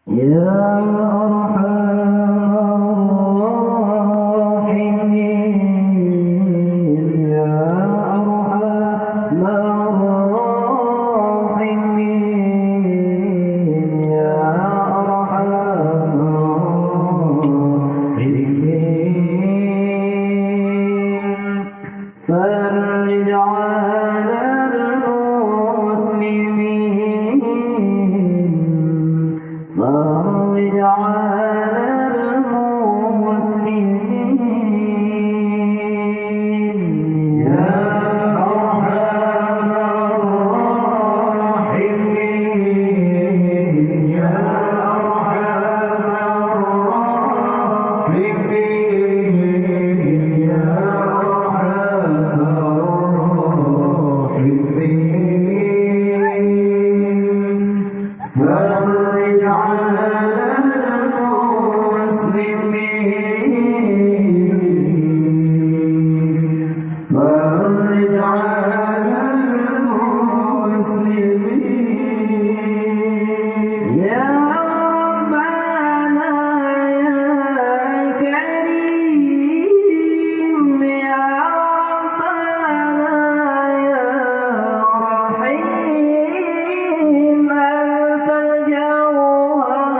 يا أرحم الراحمين يا أرحم الراحمين يا أرحم الراحمين فرج على المسلمين فرج على المسلمين يا أرحم الراحمين يا أرحم الراحمين يا أرحم الراحمين فرج على المسلمين فرج على المسلمين يا ربنا يا كريم يا ربنا يا رحيم أنت الجواد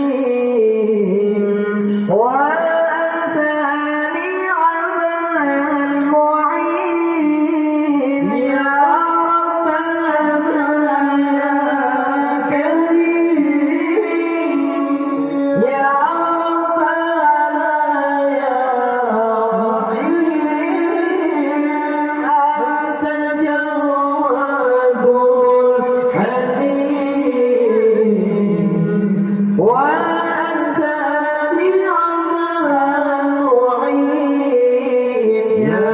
الحليم وأنت نعم المعين يا ربنا يا كريم يا ربنا يا رحيم أنت الجواد الحليم وأنت نعم المعين يا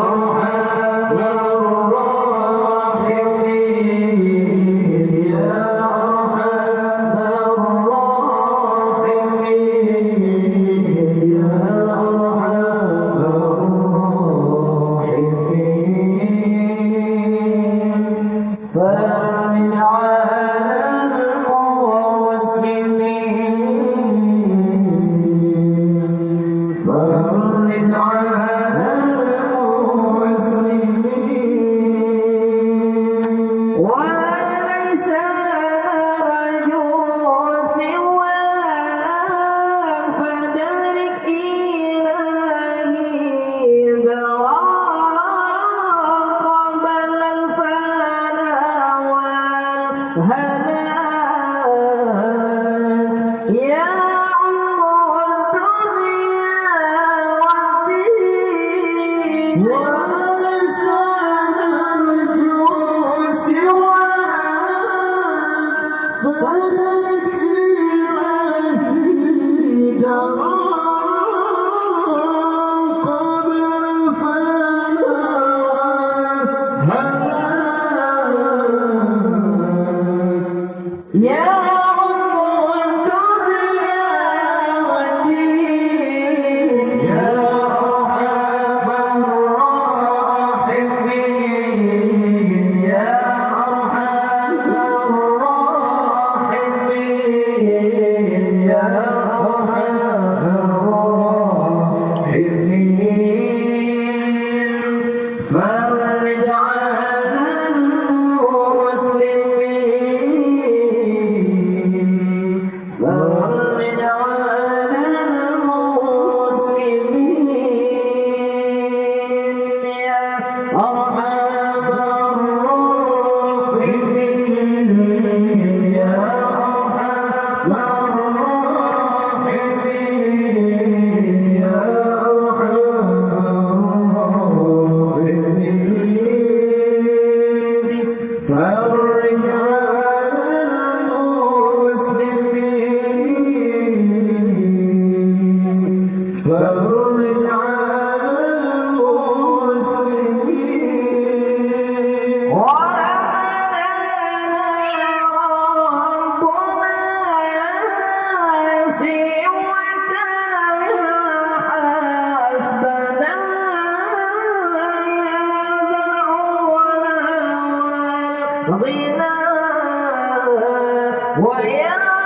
أرحم الراحمين يا أرحم الراحمين يا أرحم الراحمين فرج على المسلمين فرج على المسلمين وليس نرجو سواك فتملك إلهي دراك قبل الفناء والهلاك يا عمر الدنيا والدين وليس نرجو سواك فتملك إلهي دراك قبل الفناء والهلاك يا عمر الدنيا والدين يا أرحم الراحمين يا أرحم الراحمين يا أرحم الراحمين فرج على المسلمين فرج على المسلمين يا أرحم الراحمين يا أرحم الراحمين يا أرحم الراحمين فرج على المسلمين فرج على المسلمين ولقد ربنا سوى حسبنا يدعونا غنى ويا